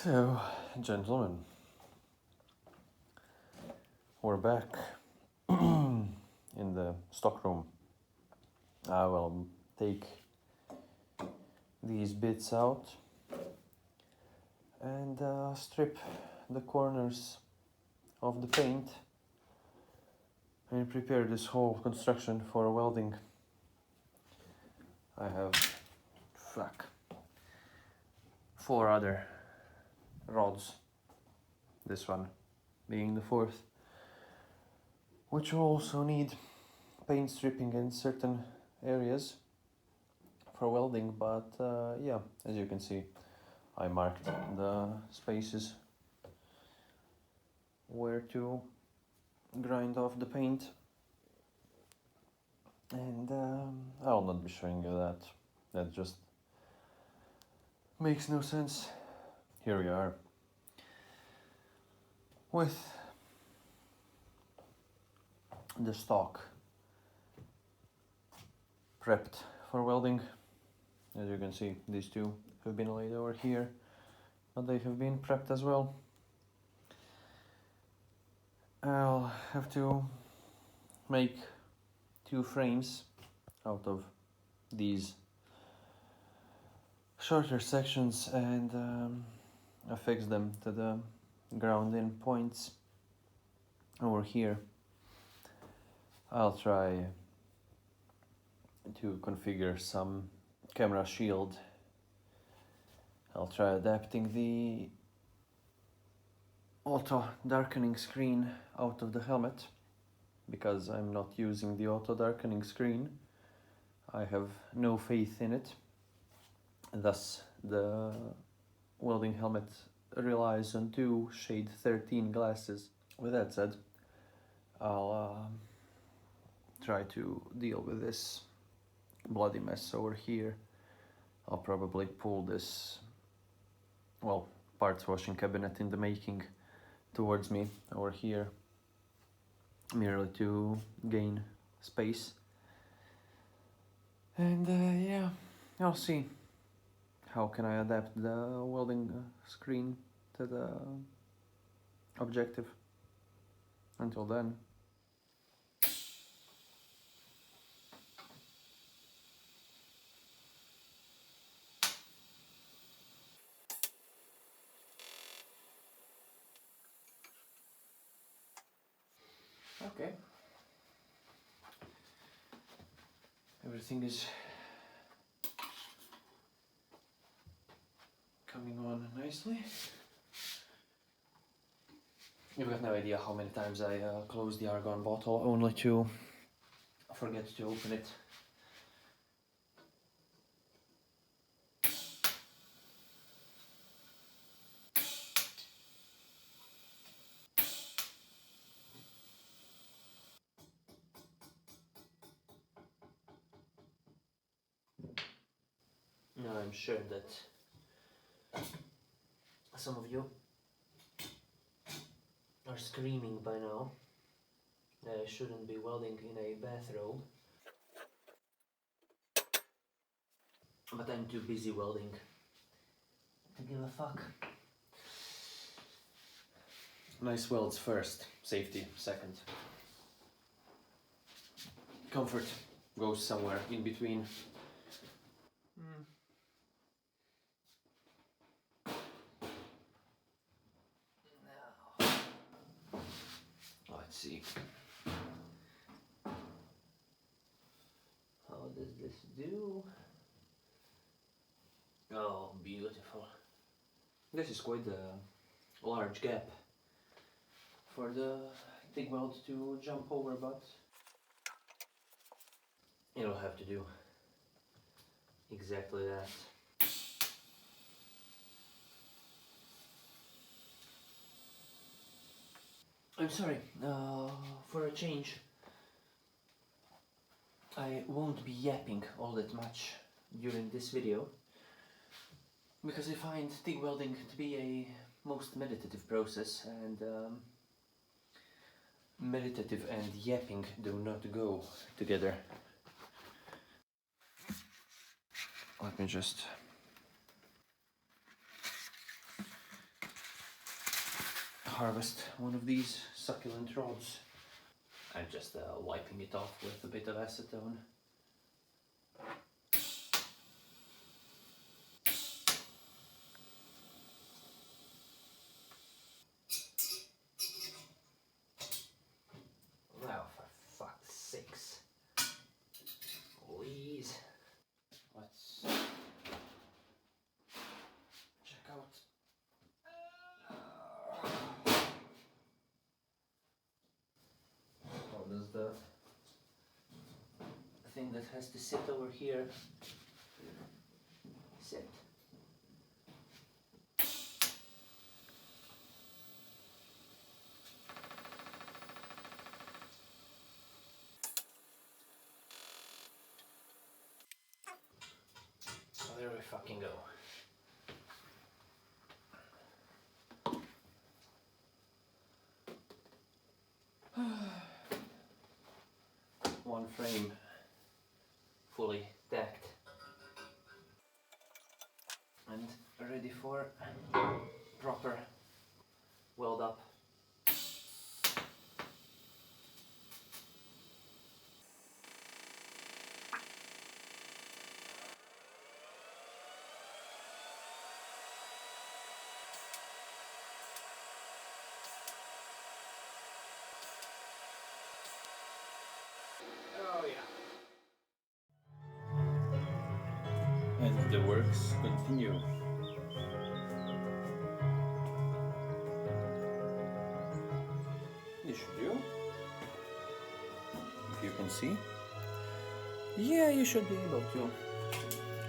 So, gentlemen, we're back in the stockroom. I will take these bits out and strip the corners of the paint and prepare this whole construction for welding. I have 4 other rods, this one being the 4th, which will also need paint stripping in certain areas for welding, but yeah, as you can see, I marked the spaces where to grind off the paint, and I'll not be showing you that just makes no sense. Here we are with the stock prepped for welding. As you can see, these two have been laid over here, but they have been prepped as well. I'll have to make 2 frames out of these shorter sections and affix them to the ground-in points over here. I'll try to configure some camera shield. I'll try adapting the auto darkening screen out of the helmet, because I'm not using the auto darkening screen. I have no faith in it. Thus, the welding helmet relies on 2 shade 13 glasses. With that said, I'll try to deal with this bloody mess over here. I'll probably pull this, well, parts washing cabinet in the making towards me over here, merely to gain space. And yeah, I'll see how can I adapt the welding screen to the objective. Until then, okay, everything is coming on nicely. You've got no idea how many times I close the argon bottle only to forget to open it. Now I'm sure that some of you are screaming by now that I shouldn't be welding in a bathrobe, but I'm too busy welding to give a fuck. Nice welds first, safety second. Comfort goes somewhere in between. Now, let's see. How does this do? Oh, beautiful. This is quite a large gap for the TIG weld to jump over, but it'll have to do exactly that. I'm sorry, for a change, I won't be yapping all that much during this video, because I find TIG welding to be a most meditative process, and meditative and yapping do not go together. Let me just harvest one of these succulent rods. I'm just wiping it off with a bit of acetone. Wow, for fuck's sakes. Please. Let's check out. How does the thing that has to sit over here sit? So there we fucking go. One frame fully decked and ready for proper weld up. Oh yeah. And the works continue. You should do. If you can see. Yeah, you should be able to.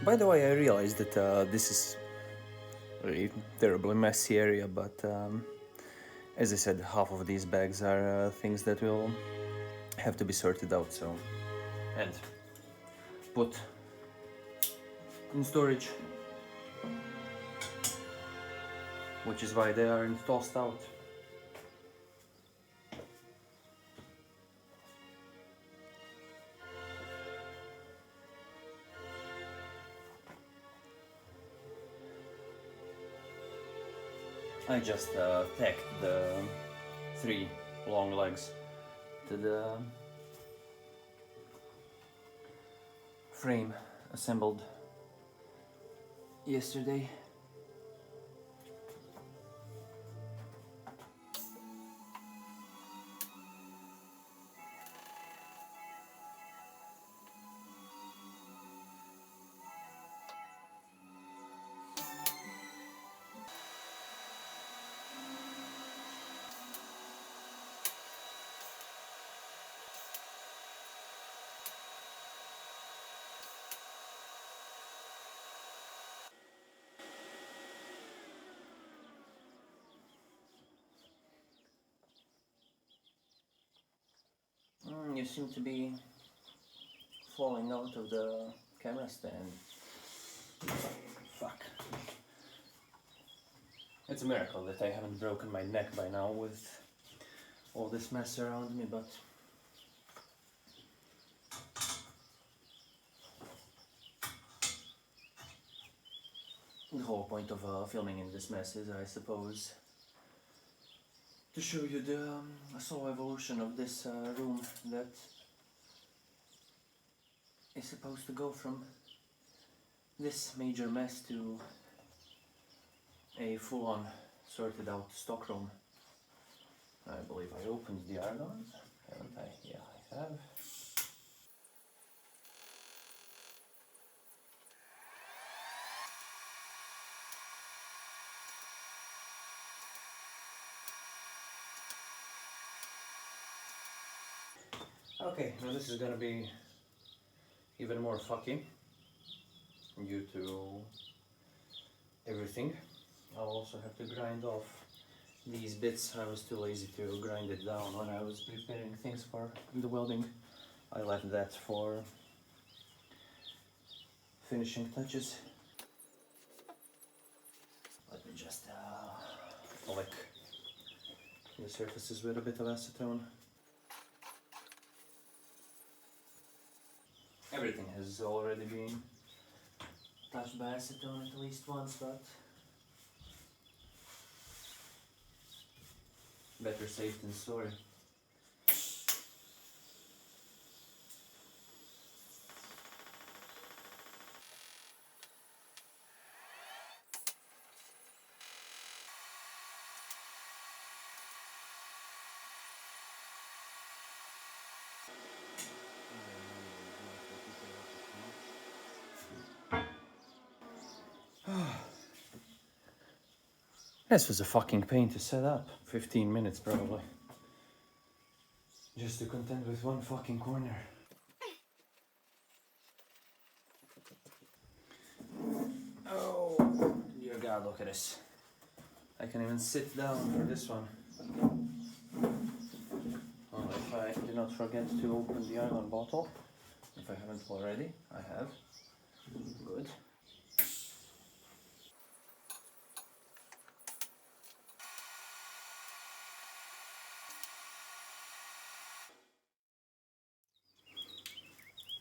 By the way, I realized that this is a really terribly messy area, but as I said, half of these bags are things that will have to be sorted out, so and put in storage, which is why they aren't tossed out. I just tacked the 3 long legs to the frame assembled yesterday. You seem to be falling out of the camera stand. Fuck. It's a miracle that I haven't broken my neck by now with all this mess around me, but the whole point of filming in this mess is, I suppose, to show you the slow evolution of this room that is supposed to go from this major mess to a full-on sorted out stockroom. I believe I opened the iron-on, haven't I? Yeah, I have. Okay, now this is gonna be even more fucky due to everything. I'll also have to grind off these bits. I was too lazy to grind it down when I was preparing things for the welding. I left that for finishing touches. Let me just flick the surfaces with a bit of acetone. Everything has already been touched by acetone at least once, but better safe than sorry. This was a fucking pain to set up. 15 minutes probably. Just to contend with one fucking corner. Oh, dear God, look at this. I can even sit down for this one. Only if I do not forget to open the argon bottle. If I haven't already, I have. Good.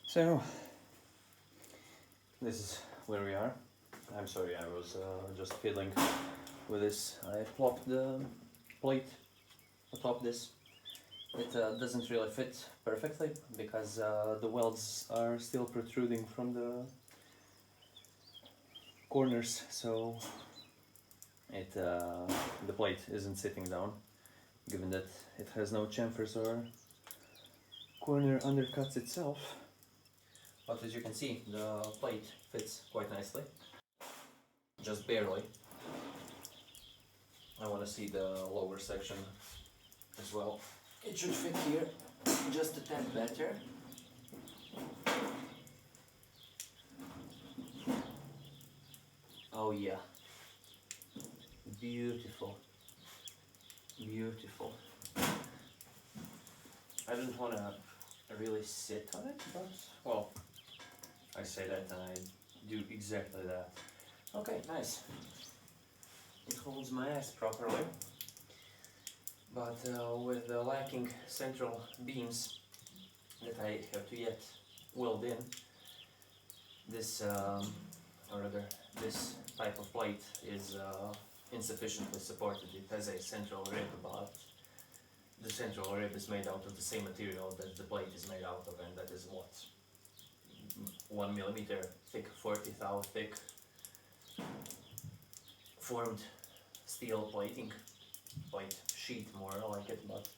So, this is where we are. I'm sorry, I was just fiddling with this. I plopped the plate atop this. It doesn't really fit perfectly because the welds are still protruding from the corners, so the plate isn't sitting down, given that it has no chamfers or corner undercuts itself. But as you can see, the plate fits quite nicely, just barely. I want to see the lower section as well. It should fit here just a tad better. Oh yeah, beautiful, beautiful. I don't want to really sit on it, but well, I say that and I do exactly that. Okay, nice. It holds my ass properly, but with the lacking central beams that I have to yet weld in, this or rather this type of plate is insufficiently supported. It has a central rib, but the central rib is made out of the same material that the plate is made out of, and that is what, 1 millimeter thick, 40 thou thick formed steel plating, plate sheet more like it. But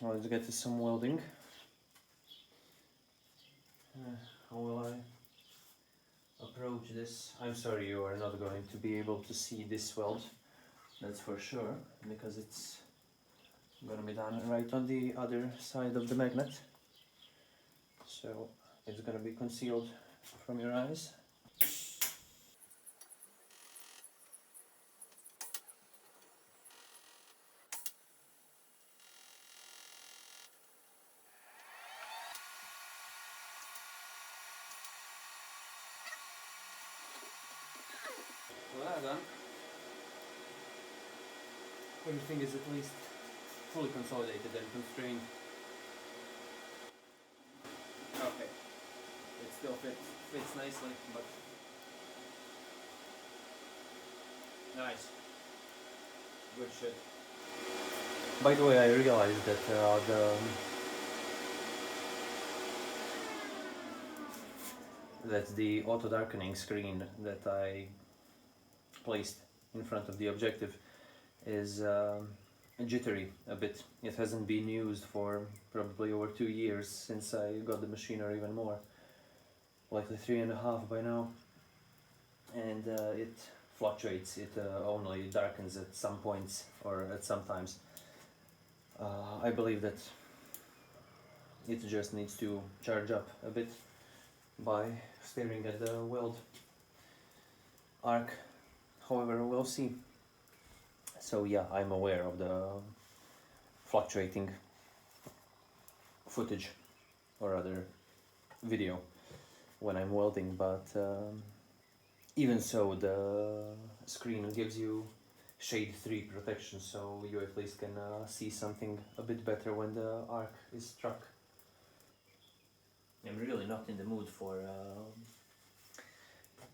well, let's get to some welding. How will I approach this? I'm sorry, you are not going to be able to see this weld, that's for sure, because it's gonna be done right on the other side of the magnet, so it's gonna be concealed from your eyes. So that's done. Everything is at least fully consolidated and constrained. Okay, it still fits nicely, but nice, good shit. By the way, I realized that the auto darkening screen that I placed in front of the objective is jittery a bit. It hasn't been used for probably over 2 years since I got the machine, or even more, likely 3.5 by now, and it fluctuates. It only darkens at some points or at some times. I believe that it just needs to charge up a bit by staring at the weld arc. However, we'll see. So yeah, I'm aware of the fluctuating footage, or rather video, when I'm welding, but even so, the screen gives you shade 3 protection, so you at least can see something a bit better when the arc is struck. I'm really not in the mood for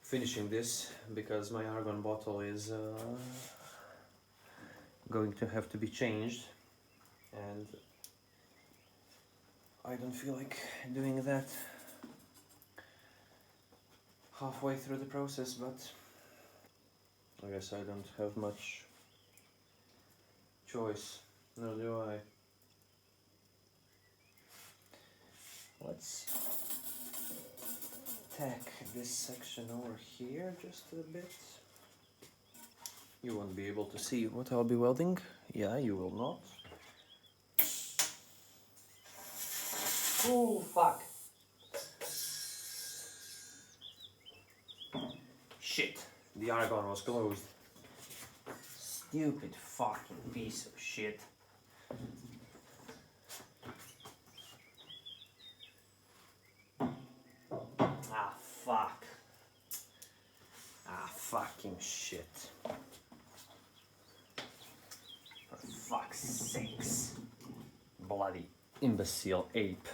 finishing this, because my argon bottle is going to have to be changed, and I don't feel like doing that halfway through the process, but I guess I don't have much choice, nor do I. Let's tack this section over here just a bit. You won't be able to see what I'll be welding. Yeah, you will not. Oh, fuck. Shit, the argon was closed. Stupid fucking piece of shit. Ah, fuck. Ah, fucking shit. For fuck's sakes. Bloody imbecile ape.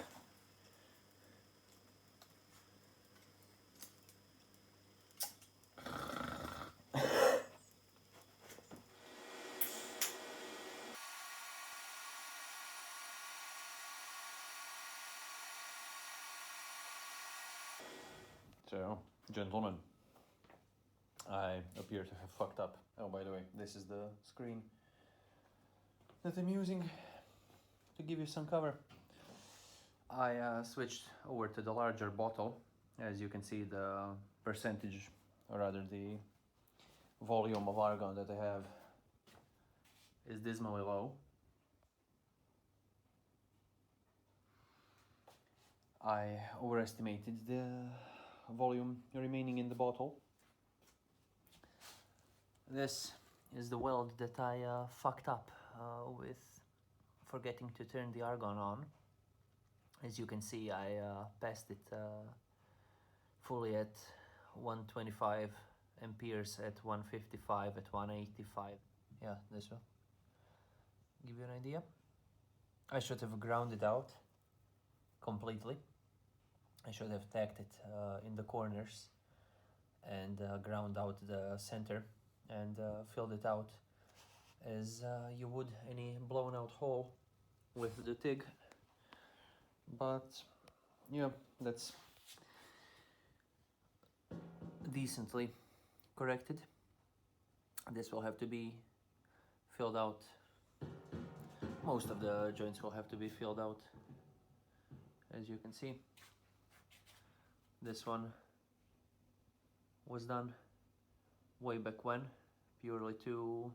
So, gentlemen, I appear to have fucked up. Oh, by the way, this is the screen that I'm using to give you some cover. I switched over to the larger bottle. As you can see, the percentage, or rather the volume of argon that I have is dismally low. I overestimated the volume remaining in the bottle. This is the weld that I fucked up with forgetting to turn the argon on. As you can see, I passed it fully at 125 amperes, at 155, at 185. Yeah, this will give you an idea. I should have ground it out completely. I should have tacked it in the corners and ground out the center and filled it out as you would any blown out hole with the TIG. But yeah, that's decently corrected. This will have to be filled out. Most of the joints will have to be filled out, as you can see. This one was done way back when, purely to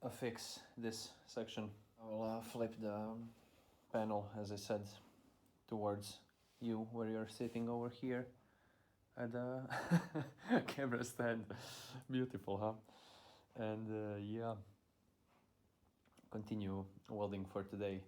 affix this section. I'll flip the panel, as I said, towards you, where you're sitting over here at the camera stand. Beautiful, huh? And yeah, continue welding for today.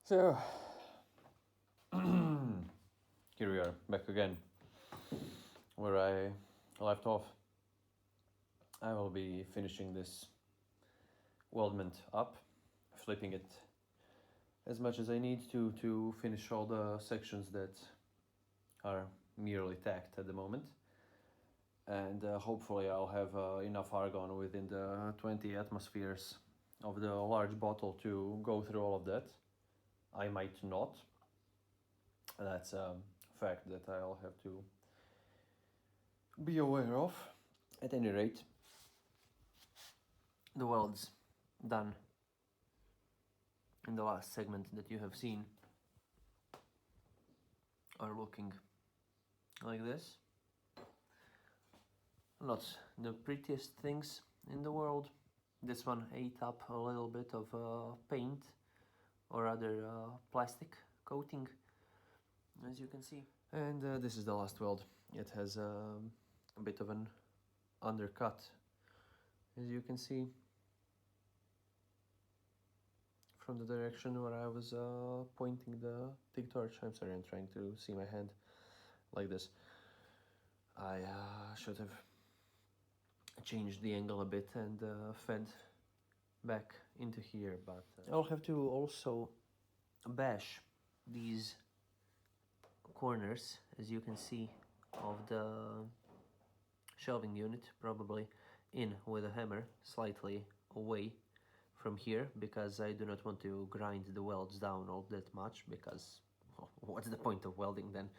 So, here we are, back again, where I left off. I will be finishing this weldment up, flipping it as much as I need to finish all the sections that are merely tacked at the moment. And hopefully I'll have enough argon within the 20 atmospheres of the large bottle to go through all of that. I might not. That's a fact that I'll have to be aware of. At any rate, the welds done in the last segment that you have seen are looking like this. Not the prettiest things in the world. This one ate up a little bit of paint or other plastic coating, as you can see. And this is the last weld. It has a bit of an undercut, as you can see, from the direction where I was pointing the TIG torch. I'm sorry, I'm trying to see my hand like this. I should have changed the angle a bit and fed back into here, but I'll have to also bash these corners, as you can see, of the shelving unit, probably in with a hammer slightly away from here, because I do not want to grind the welds down all that much, because well, what's the point of welding then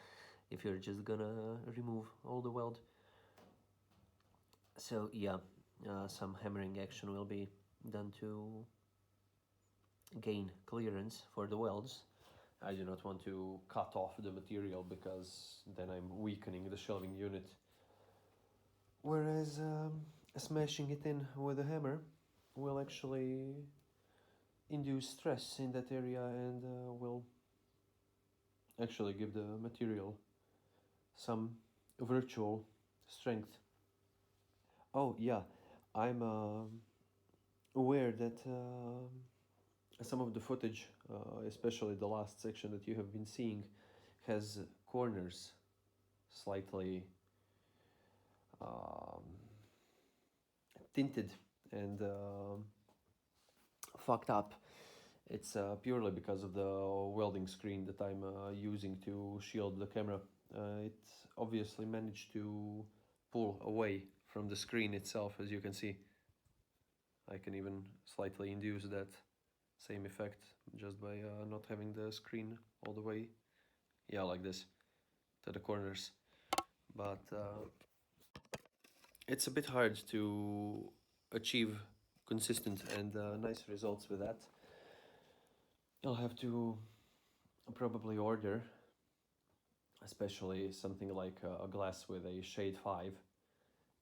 if you're just gonna remove all the weld? So yeah, some hammering action will be done to gain clearance for the welds. I do not want to cut off the material, because then I'm weakening the shelving unit. Whereas smashing it in with a hammer will actually induce stress in that area and will actually give the material some virtual strength. Oh yeah, I'm aware that some of the footage, especially the last section that you have been seeing, has corners slightly tinted and fucked up. It's purely because of the welding screen that I'm using to shield the camera. It obviously managed to pull away from the screen itself, as you can see. I can even slightly induce that same effect just by not having the screen all the way, yeah, like this, to the corners. But it's a bit hard to achieve consistent and nice results with that. I'll have to probably order, especially something like a glass with a shade 5,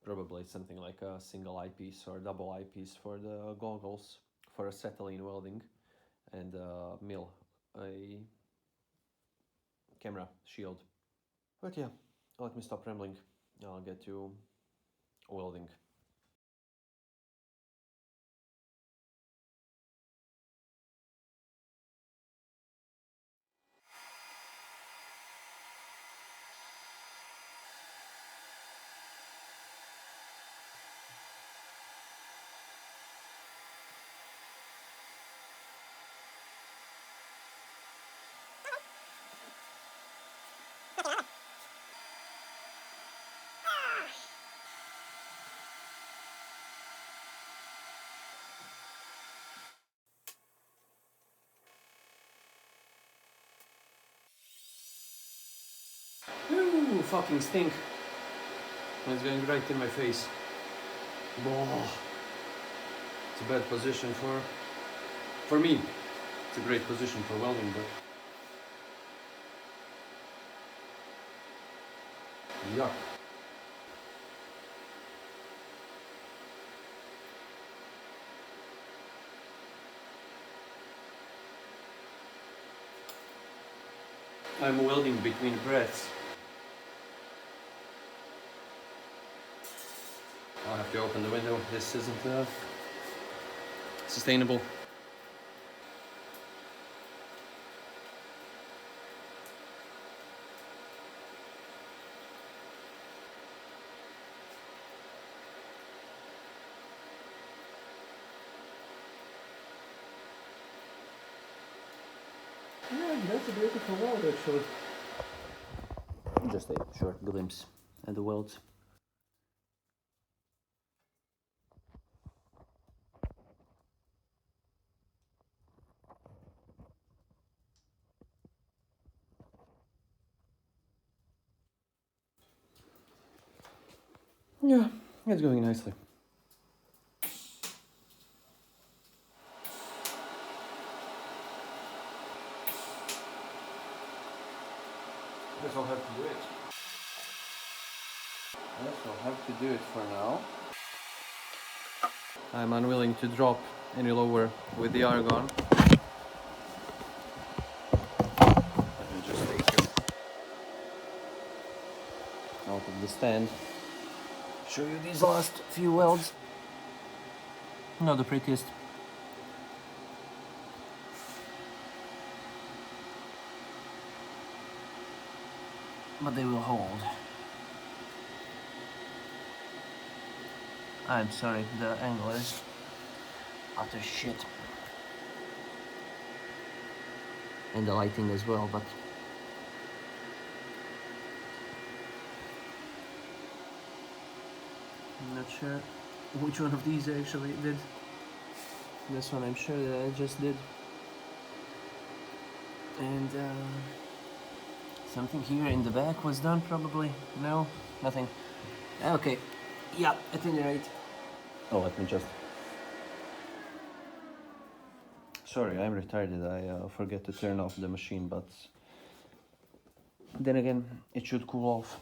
probably something like a single eyepiece or double eyepiece for the goggles for acetylene welding, and mill a camera shield. But yeah, let me stop rambling. I'll get to welding. Ooh, fucking stink. It's going right in my face. Oh, it's a bad position for me. It's a great position for welding, but yuck. I'm welding between breaths. I'll have to open the window. This isn't sustainable. Yeah, that's a beautiful weld actually. Just a short glimpse at the welds. Yeah, it's going nicely. Guess I'll have to do it. Guess I'll have to do it for now. I'm unwilling to drop any lower with the argon. Let me just take it. out of the stand. Show you these last few welds. Not the prettiest. But they will hold. I'm sorry, the angle is utter shit. And the lighting as well, but I'm not sure which one of these I actually did. This one I'm sure that I just did. And something here in the back was done probably. No, nothing. Okay, yeah, at any rate. Oh, let me just... Sorry, I'm retarded. I forget to turn off the machine, but then again, it should cool off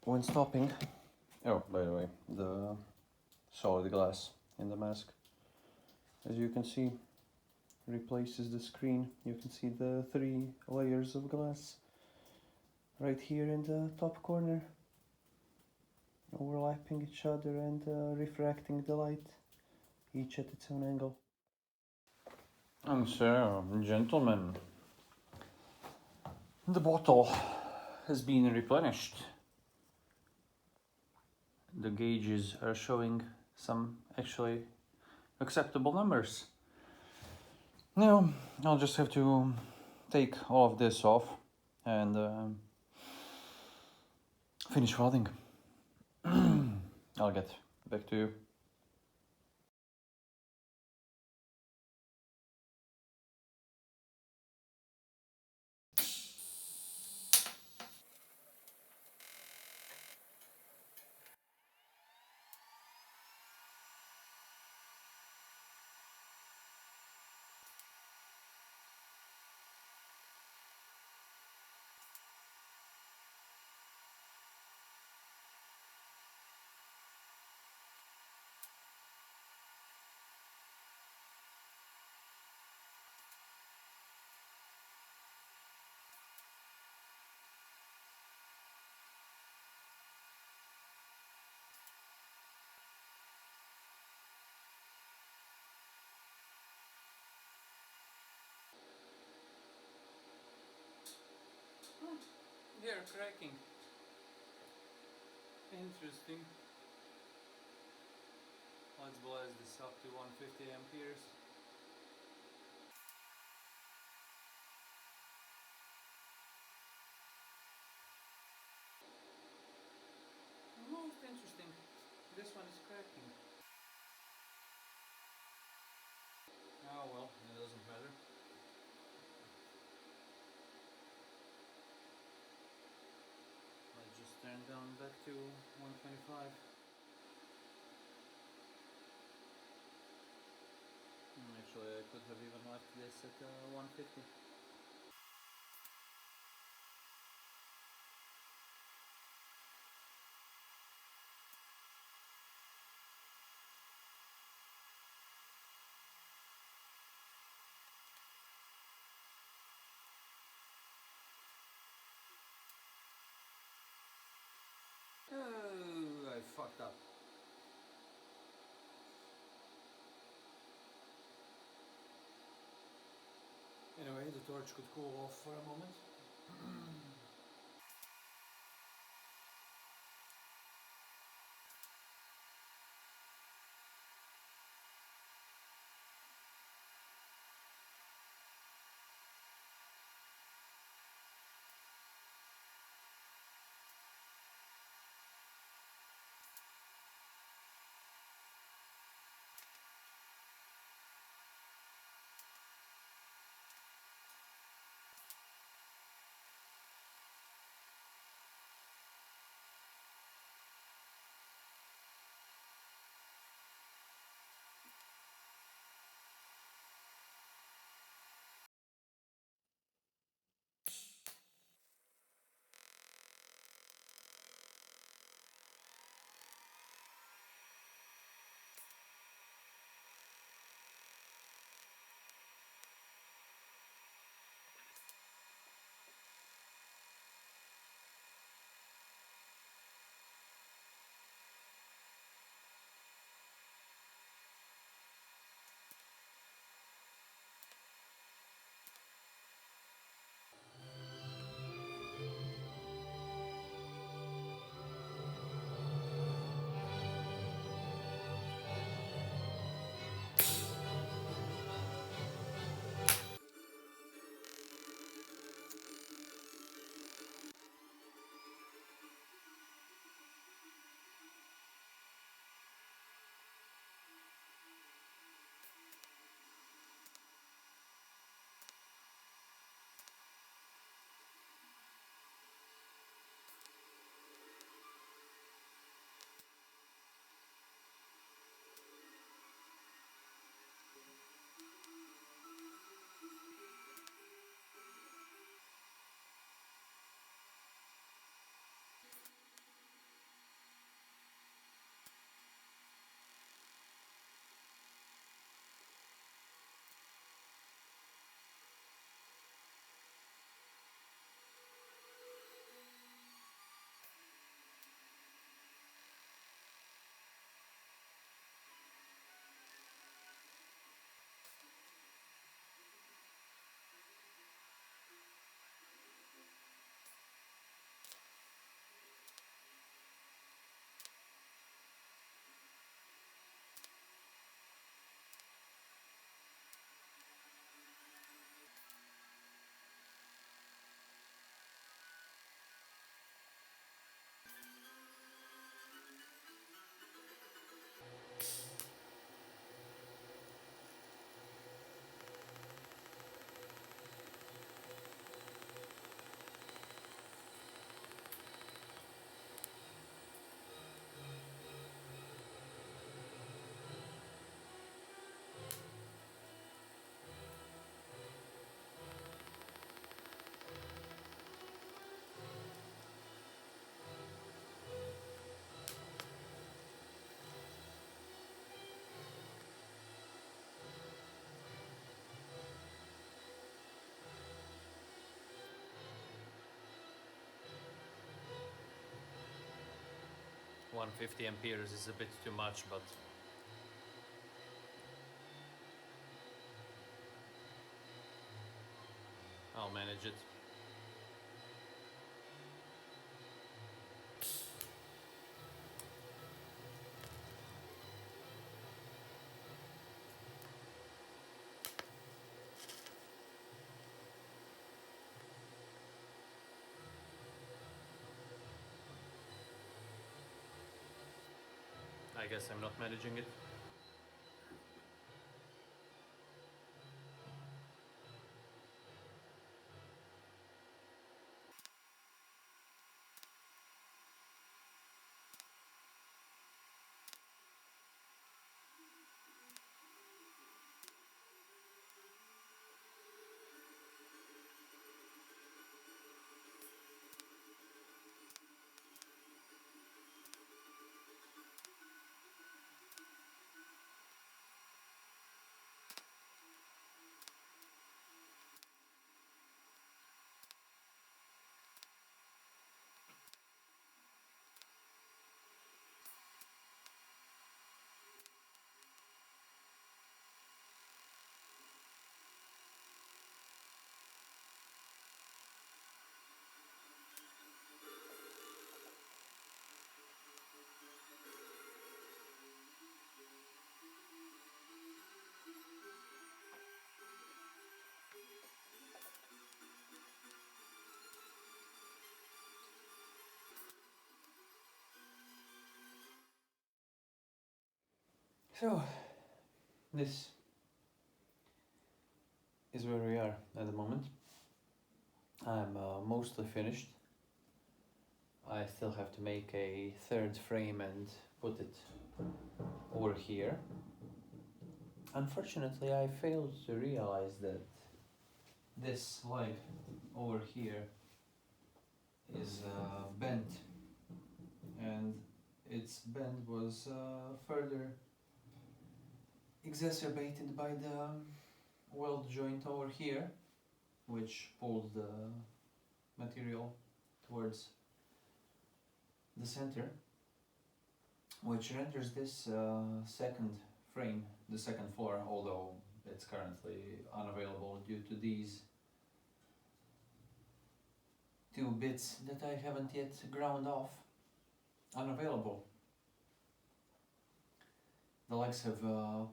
when stopping. Oh, by the way, the solid glass in the mask, as you can see, replaces the screen. You can see the 3 layers of glass right here in the top corner, overlapping each other and refracting the light, each at its own angle. And so, gentlemen, the bottle has been replenished. The gauges are showing some actually acceptable numbers. Now, I'll just have to take all of this off and finish welding. I'll get back to you. They're cracking. Interesting. Let's blast this up to 150 amperes. Most interesting. This one is cracking. Oh well, it doesn't matter. Let's just turn down back to 125. Actually, I could have even left this at 150. Oh, I fucked up. Anyway, the torch could cool off for a moment. 150 amperes is a bit too much, but I'll manage it. I guess I'm not managing it. So, this is where we are at the moment. I'm mostly finished. I still have to make a third frame and put it over here. Unfortunately, I failed to realize that this leg over here is bent, and its bend was further exacerbated by the weld joint over here, which pulled the material towards the center, which renders this second frame, the second floor, although it's currently unavailable due to these two bits that I haven't yet ground off, unavailable. The legs have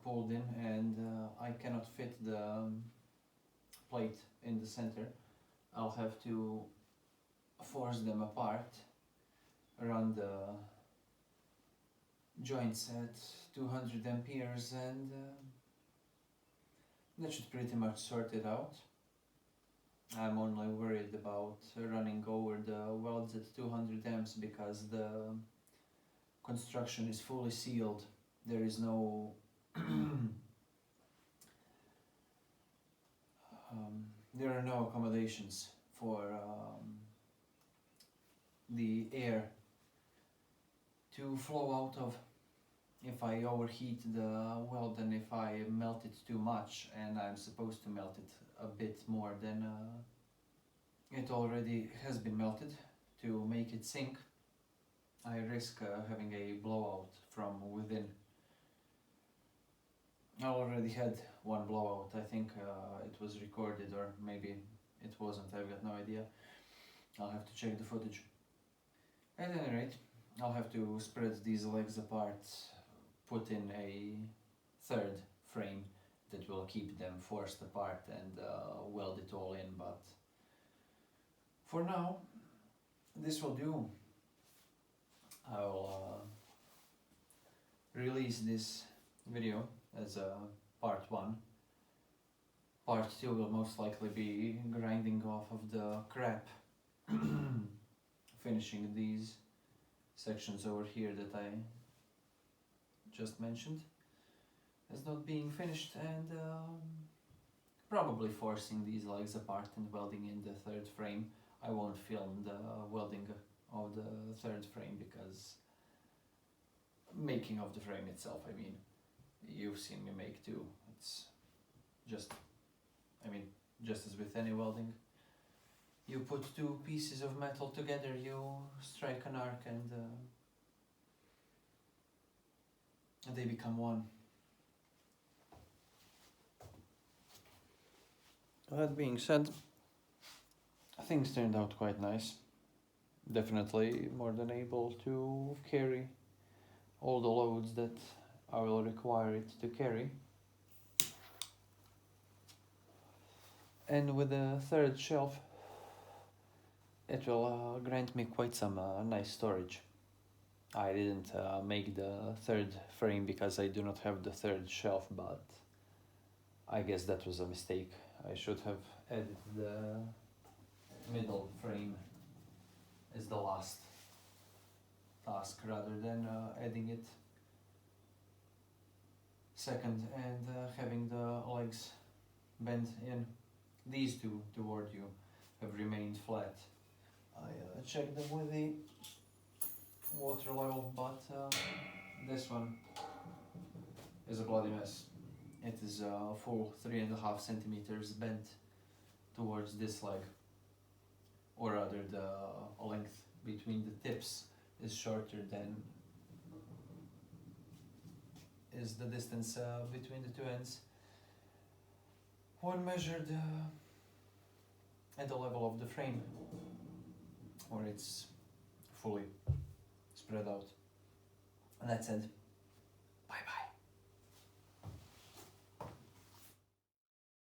pulled in, and I cannot fit the plate in the center. I'll have to force them apart, run the joints at 200 amperes, and that should pretty much sort it out. I'm only worried about running over the welds at 200 amps because the construction is fully sealed. There is no there are no accommodations for the air to flow out of if I overheat the weld and if I melt it too much, and I'm supposed to melt it a bit more than it already has been melted to make it sink. I risk having a blowout from within. I already had one blowout. I think it was recorded, or maybe it wasn't, I've got no idea. I'll have to check the footage. At any rate, I'll have to spread these legs apart, put in a third frame that will keep them forced apart, and weld it all in, but for now this will do. I'll release this video as a part 1. Part 2 will most likely be grinding off of the crap, finishing these sections over here that I just mentioned as not being finished, and probably forcing these legs apart and welding in the third frame. I won't film the welding of the third frame because making of the frame itself, I mean, you've seen me make too. It's just, I mean, just as with any welding, you put two pieces of metal together, you strike an arc, and and they become one. That being said, things turned out quite nice. Definitely more than able to carry all the loads that I will require it to carry. And with the third shelf, it will grant me quite some nice storage. I didn't make the third frame because I do not have the third shelf, but I guess that was a mistake. I should have added the middle frame as the last task rather than adding it second and having the legs bent in. These two toward you have remained flat. I checked them with the water level, but this one is a bloody mess. It is a full 3.5 centimeters bent towards this leg, or rather the length between the tips is shorter than is the distance between the two ends. When measured at the level of the frame, where it's fully spread out. And that said,